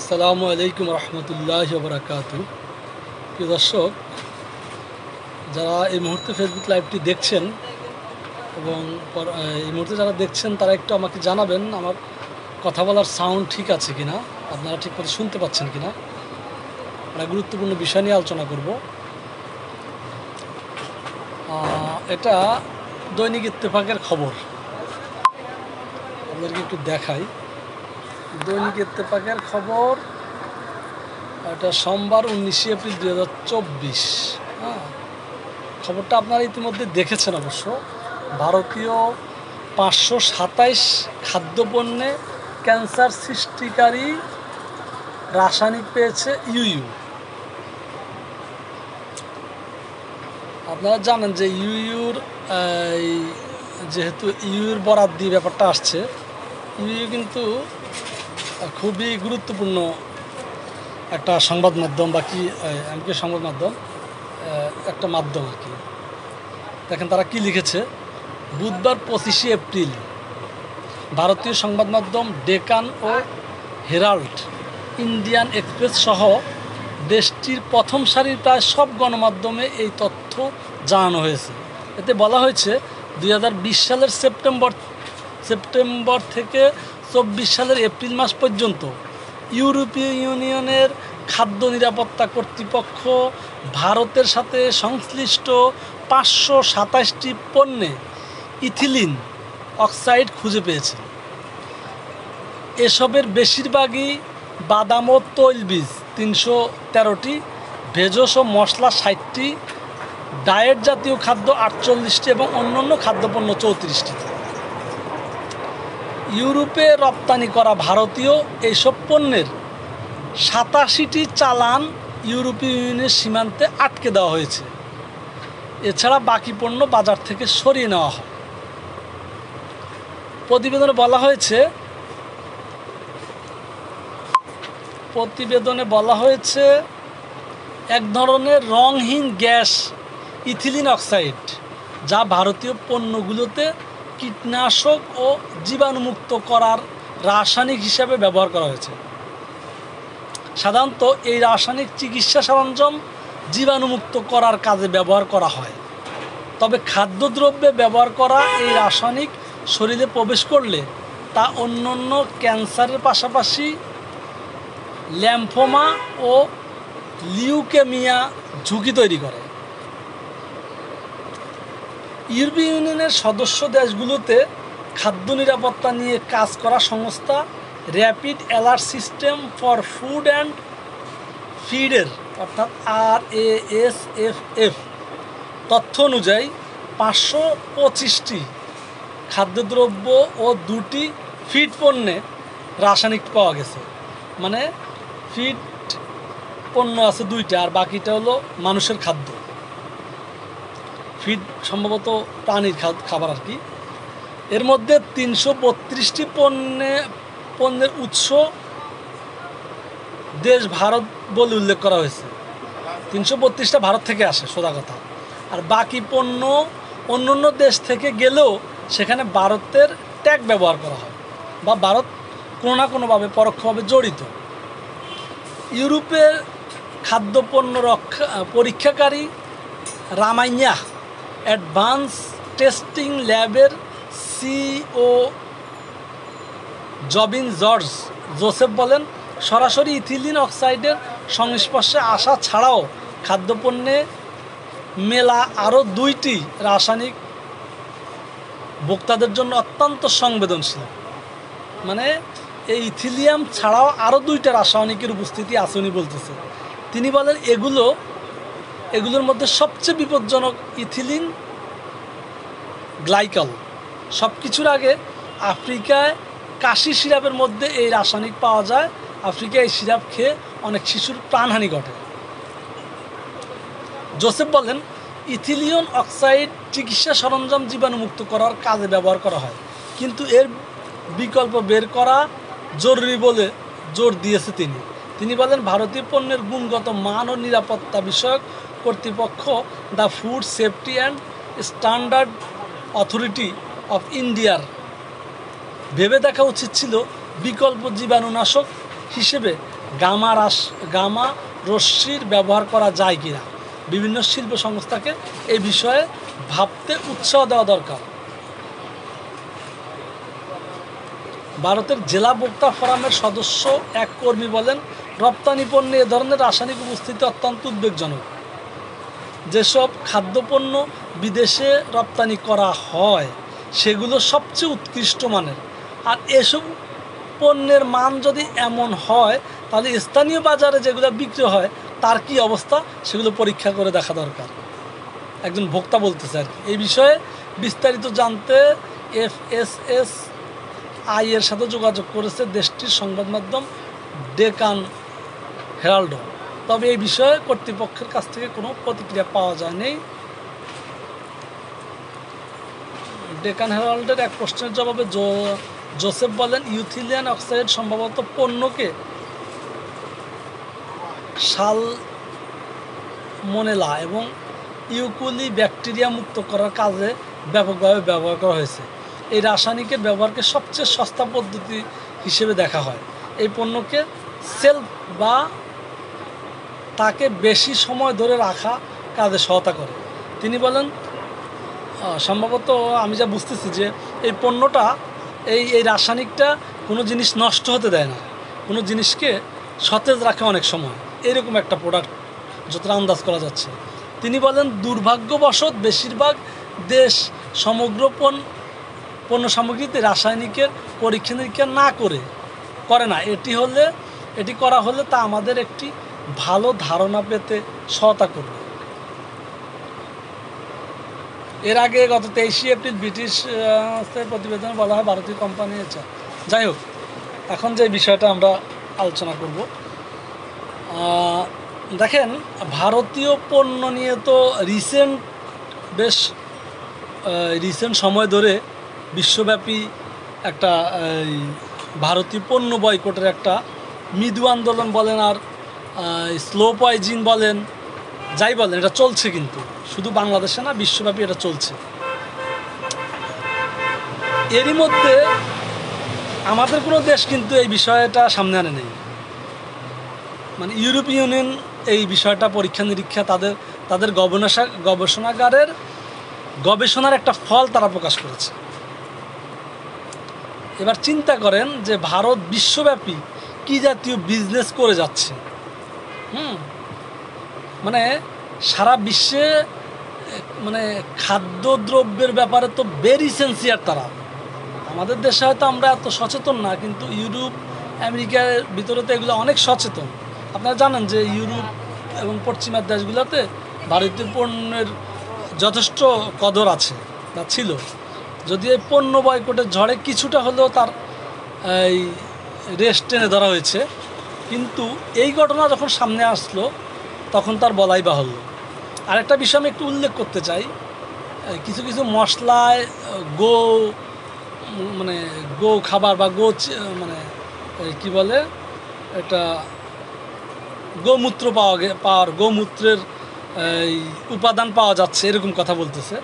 আসসালামু আলাইকুম রহমতুল্লাহি ওয়া বারাকাতুহু। প্রিয় দর্শক, যারা এই মুহূর্তে ফেসবুক লাইভটি দেখছেন এবং এই মুহূর্তে যারা দেখছেন তারা একটু আমাকে জানাবেন আমার কথা বলার সাউন্ড ঠিক আছে কিনা, আপনারা ঠিক মতো শুনতে পাচ্ছেন কিনা। একটা গুরুত্বপূর্ণ বিষয় নিয়ে আলোচনা করব। এটা দৈনিক ইত্তেফাকের খবর, আপনাদেরকে একটু দেখাই। দৈনিক ইত্তেফাকের খবর, এটা সোমবার 19 এপ্রিল 2024। খবরটা আপনারা ইতিমধ্যে দেখেছেন অবশ্য। ভারতীয় 527 খাদ্যপণ্যে ক্যান্সার সৃষ্টিকারী রাসায়নিক পেয়েছে ইউইউ। আপনারা জানেন যে ইউইউর যেহেতু ইউইউর বরাত দিয়ে ব্যাপারটা আসছে, ইউইউ কিন্তু খুবই গুরুত্বপূর্ণ একটা সংবাদ মাধ্যম, বা কি এমনকি সংবাদ মাধ্যম, একটা মাধ্যম আর কি। দেখেন তারা কি লিখেছে। বুধবার 25 এপ্রিল ভারতীয় সংবাদ মাধ্যম ডেকান ও হেরাল্ড, ইন্ডিয়ান এক্সপ্রেস সহ দেশটির প্রথম সারির প্রায় সব গণমাধ্যমে এই তথ্য জানানো হয়েছে। এতে বলা হয়েছে 2020 সালের সেপ্টেম্বর থেকে 24 সালের এপ্রিল মাস পর্যন্ত ইউরোপীয় ইউনিয়নের খাদ্য নিরাপত্তা কর্তৃপক্ষ ভারতের সাথে সংশ্লিষ্ট 527টি পণ্যে ইথিলিন অক্সাইড খুঁজে পেয়েছে। এসবের বেশিরভাগই বাদাম ও তৈলবীজ 313টি, ভেষজ ও মশলা 60টি, ডায়েট জাতীয় খাদ্য 48টি এবং অন্যান্য খাদ্যপণ্য 34টি। ইউরোপে রপ্তানি করা ভারতীয় এইসব পণ্যের 87টি চালান ইউরোপীয় ইউনিয়নের সীমান্তে আটকে দেওয়া হয়েছে। এছাড়া বাকি পণ্য বাজার থেকে সরিয়ে নেওয়া হয়। প্রতিবেদনে বলা হয়েছে এক ধরনের রংহীন গ্যাস ইথিলিন অক্সাইড, যা ভারতীয় পণ্যগুলোতে কীটনাশক ও জীবাণুমুক্ত করার রাসায়নিক হিসাবে ব্যবহার করা হয়েছে। সাধারণত এই রাসায়নিক চিকিৎসা সরঞ্জাম জীবাণুমুক্ত করার কাজে ব্যবহার করা হয়। তবে খাদ্যদ্রব্যে ব্যবহার করা এই রাসায়নিক শরীরে প্রবেশ করলে তা অন্যান্য ক্যান্সারের পাশাপাশি লিম্ফোমা ও লিউকেমিয়া ঝুঁকি তৈরি করে। ইউরোপীয় ইউনিয়নের সদস্য দেশগুলোতে খাদ্য নিরাপত্তা নিয়ে কাজ করা সংস্থা rapid alert system for food and ফিডের অর্থাৎ RASFF তথ্য অনুযায়ী 525টি খাদ্যদ্রব্য ও 2টি ফিড পণ্যে রাসায়নিক পাওয়া গেছে। মানে ফিড পণ্য আছে 2টা, আর বাকিটা হলো মানুষের খাদ্য। ফিড সম্ভবত প্রাণীর খাবার আর কি। এর মধ্যে 332টি পণ্যের উৎস দেশ ভারত বলে উল্লেখ করা হয়েছে। 332টা ভারত থেকে আসে, সোজা কথা। আর বাকি পণ্য অন্যান্য দেশ থেকে গেলেও সেখানে ভারতের ট্যাগ ব্যবহার করা হয়, বা ভারত কোনো না কোনোভাবে পরোক্ষভাবে জড়িত। ইউরোপের খাদ্যপণ্য পরীক্ষাকারী রামাইয়া অ্যাডভান্স টেস্টিং ল্যাবের CEO জবিন জোসেফ বলেন, সরাসরি ইথিলিন অক্সাইডের সংস্পর্শে আসা ছাড়াও খাদ্যপণ্যে মেলা আরও 2টি রাসায়নিক ভোক্তাদের জন্য অত্যন্ত সংবেদনশীল। মানে এই ইথিলিয়াম ছাড়াও আরও 2টা রাসায়নিকের উপস্থিতি আছে উনি বলতেছে। তিনি বলেন এগুলোর মধ্যে সবচেয়ে বিপজ্জনক ইথিলিন গ্লাইকল। সব কিছুর আগে আফ্রিকায় কাশি সিরাপের মধ্যে এই রাসায়নিক পাওয়া যায়। আফ্রিকায় এই সিরাপ খেয়ে অনেক শিশুর প্রাণহানি ঘটে। জোসেফ বলেন, ইথিলিন অক্সাইড চিকিৎসা সরঞ্জাম জীবাণুমুক্ত করার কাজে ব্যবহার করা হয়, কিন্তু এর বিকল্প বের করা জরুরি বলে জোর দিয়েছে তিনি বলেন, ভারতীয় পণ্যের গুণগত মান ও নিরাপত্তা বিষয়ক কর্তৃপক্ষ the food safety and standard authority of ইন্ডিয়ার ভেবে দেখা উচিত ছিল বিকল্প জীবাণুনাশক হিসেবে গামা রশ্মির ব্যবহার করা যায় কিনা বিভিন্ন শিল্প সংস্থাকে এই বিষয়ে ভাবতে উৎসাহ দেওয়া দরকার। ভারতের জেলা ভোক্তা ফোরামের সদস্য এক কর্মী বলেন, রপ্তানি পণ্যে এ ধরনের রাসায়নিক উপস্থিতি অত্যন্ত উদ্বেগজনক। যেসব খাদ্যপণ্য বিদেশে রপ্তানি করা হয় সেগুলো সবচেয়ে উৎকৃষ্ট মানের, আর এসব পণ্যের মান যদি এমন হয় তাহলে স্থানীয় বাজারে যেগুলো বিক্রি হয় তার কি অবস্থা সেগুলো পরীক্ষা করে দেখা দরকার। একজন ভোক্তা বলতেছে আর কি। এই বিষয়ে বিস্তারিত জানতে FSSAI এর সাথে যোগাযোগ করেছে দেশটির সংবাদ মাধ্যম ডেকান হেরাল্ড। তবে এই বিষয়ে কর্তৃপক্ষের কাছ থেকে কোনো প্রতিক্রিয়া পাওয়া যায়নি। ডেকান হেরাল্ডের এক প্রশ্নের জবাবে জোসেফ বলেন, ইথিলিন অক্সাইড সম্ভবত পণ্যকে সালমোনেলা এবং ইউকুলি ব্যাকটেরিয়া মুক্ত করার কাজে ব্যাপকভাবে ব্যবহার করা হয়েছে। এই রাসায়নিকের ব্যবহারকে সবচেয়ে সস্তা পদ্ধতি হিসেবে দেখা হয়। এই পণ্যকে সেলফ বা তাকে বেশি সময় ধরে রাখা কাজে সহায়তা করে। তিনি বলেন, সম্ভবত আমি যা বুঝতেছি যে এই পণ্যটা এই রাসায়নিকটা কোনো জিনিস নষ্ট হতে দেয় না, কোনো জিনিসকে সতেজ রাখে অনেক সময়, এরকম একটা প্রোডাক্ট যতটা আন্দাজ করা যাচ্ছে। তিনি বলেন, দুর্ভাগ্যবশত বেশিরভাগ দেশ সমগ্র পণ্য সামগ্রীতে রাসায়নিকের পরীক্ষা নিরীক্ষা না করে না। এটি করা হলে তা আমাদের একটি ভালো ধারণা পেতে সহায়তা করবে। এর আগে গত 23 এপ্রিল ব্রিটিশ প্রতিবেদনে বলা হয় ভারতীয় কোম্পানি। যাই হোক, এখন যে বিষয়টা আমরা আলোচনা করব, দেখেন ভারতীয় পণ্য নিয়ে তো রিসেন্ট সময় ধরে বিশ্বব্যাপী একটা ভারতীয় পণ্য বয়কটের একটা মৃদু আন্দোলন বলেন আর স্লো পয়জিন বলেন, যাই বলেন, এটা চলছে। কিন্তু শুধু বাংলাদেশে না, বিশ্বব্যাপী এটা চলছে। এরই মধ্যে আমাদের কোনো দেশ কিন্তু এই বিষয়টা সামনে আনে নেই। মানে ইউরোপীয় ইউনিয়ন এই বিষয়টা পরীক্ষা নিরীক্ষা তাদের গবেষণার একটা ফল তারা প্রকাশ করেছে। এবার চিন্তা করেন যে ভারত বিশ্বব্যাপী কি জাতীয় বিজনেস করে যাচ্ছে। মানে সারা বিশ্বে মানে খাদ্যদ্রব্যের ব্যাপারে তো ভেরি সিনসিয়ার তারা। আমাদের দেশে হয়তো আমরা এত সচেতন না, কিন্তু ইউরোপ আমেরিকার ভিতরে তো এগুলো অনেক সচেতন। আপনারা জানেন যে ইউরোপ এবং পশ্চিমের দেশগুলোতে ভারতীয় পণ্যের যথেষ্ট কদর আছে বা ছিল। যদি এই পণ্য বয়কটের ঝড়ে কিছুটা হলেও তার এই রেশ টেনে ধরা হয়েছে, কিন্তু এই ঘটনা যখন সামনে আসলো তখন তার বলাই বাহুল্য। আরেকটা বিষয় আমি একটু উল্লেখ করতে চাই, কিছু কিছু মশলায় গো খাবার বা কি বলে এটা গোমূত্র গোমূত্রের উপাদান পাওয়া যাচ্ছে, এরকম কথা বলতেছে।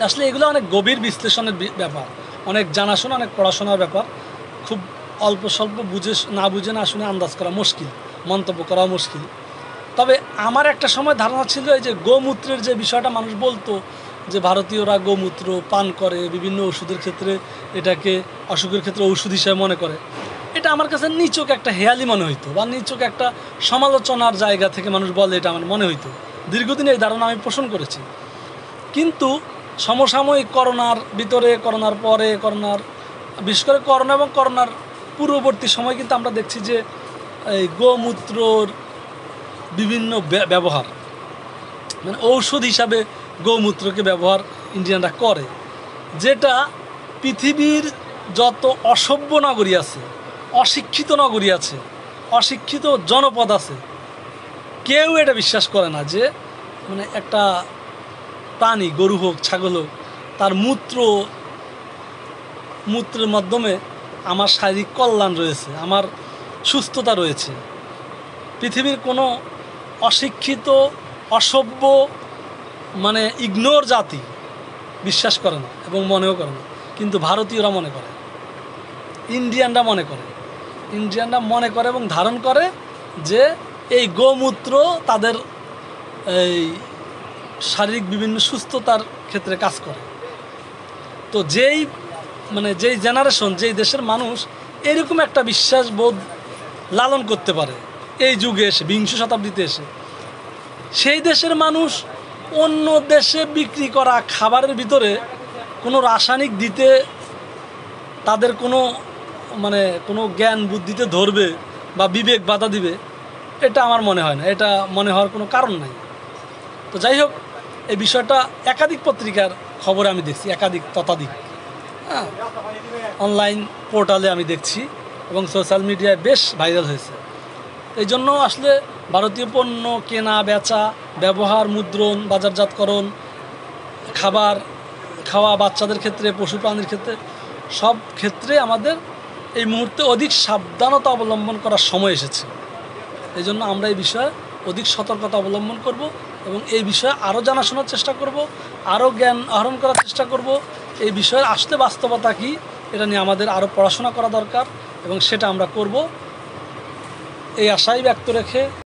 আসলে এগুলো অনেক গভীর বিশ্লেষণের ব্যাপার, অনেক জানাশোনা, অনেক পড়াশোনার ব্যাপার। খুব অল্প স্বল্প বুঝে না শুনে আন্দাজ করা মুশকিল, মন্তব্য করা মুশকিল। তবে আমার একটা সময় ধারণা ছিল এই যে গোমূত্রের যে বিষয়টা, মানুষ বলতো যে ভারতীয়রা গোমূত্র পান করে বিভিন্ন ওষুধের ক্ষেত্রে, এটাকে অসুখের ক্ষেত্রে ওষুধ হিসেবে মনে করে। এটা আমার কাছে নিছক একটা হেয়ালি মনে হইতো, বা নিছক একটা সমালোচনার জায়গা থেকে মানুষ বলে এটা আমার মনে হইতো। দীর্ঘদিন এই ধারণা আমি পোষণ করেছি। কিন্তু সমসাময়িক করোনার ভিতরে, করোনার পরে, বিশেষ করে করোনা এবং করোনার পূর্ববর্তী সময় কিন্তু আমরা দেখছি যে এই গোমূত্রর বিভিন্ন ব্যবহার, মানে ঔষধ হিসাবে গোমূত্রকে ব্যবহার ইন্ডিয়ানরা করে, যেটা পৃথিবীর যত অসভ্য নগরী আছে, অশিক্ষিত নগরী আছে, অশিক্ষিত জনপদ আছে, কেউ এটা বিশ্বাস করে না যে মানে একটা প্রাণী, গরু হোক ছাগল হোক, তার মূত্রের মাধ্যমে আমার শারীরিক কল্যাণ রয়েছে, আমার সুস্থতা রয়েছে। পৃথিবীর কোনো অশিক্ষিত অসভ্য ইগনোর জাতি বিশ্বাস করে না এবং মনেও করে না, কিন্তু ভারতীয়রা মনে করে, ইন্ডিয়ানরা মনে করে। ইন্ডিয়ানরা মনে করে এবং ধারণ করে যে এই গোমূত্র তাদের এই শারীরিক বিভিন্ন সুস্থতার ক্ষেত্রে কাজ করে। তো যেই জেনারেশন, যেই দেশের মানুষ এরকম একটা বিশ্বাসবোধ লালন করতে পারে এই যুগে এসে, বিংশ শতাব্দীতে এসে, সেই দেশের মানুষ অন্য দেশে বিক্রি করা খাবারের ভিতরে কোনো রাসায়নিক দিতে তাদের কোনো জ্ঞান বুদ্ধিতে ধরবে বা বিবেক বাধা দিবে, এটা আমার মনে হয় না। এটা মনে হওয়ার কোনো কারণ নাই। তো যাই হোক, এই বিষয়টা একাধিক পত্রিকার খবরে আমি দেখছি, একাধিক ততাধিক, হ্যাঁ, অনলাইন পোর্টালে আমি দেখছি এবং সোশ্যাল মিডিয়ায় বেশ ভাইরাল হয়েছে। এই জন্য আসলে ভারতীয় পণ্য কেনা বেচা, ব্যবহার, মুদ্রণ, বাজারজাতকরণ, খাবার খাওয়া, বাচ্চাদের ক্ষেত্রে, পশু প্রাণীর ক্ষেত্রে, সব ক্ষেত্রে আমাদের এই মুহূর্তে অধিক সাবধানতা অবলম্বন করার সময় এসেছে। এই জন্য আমরা এই বিষয়ে অধিক সতর্কতা অবলম্বন করব এবং এই বিষয়ে আরও জানাশোনার চেষ্টা করব, আরও জ্ঞান আহরণ করার চেষ্টা করব। এই বিষয়ের আসলে বাস্তবতা কী, এটা নিয়ে আমাদের আরও পড়াশোনা করা দরকার এবং সেটা আমরা করব, এই আশাই ব্যক্ত রেখে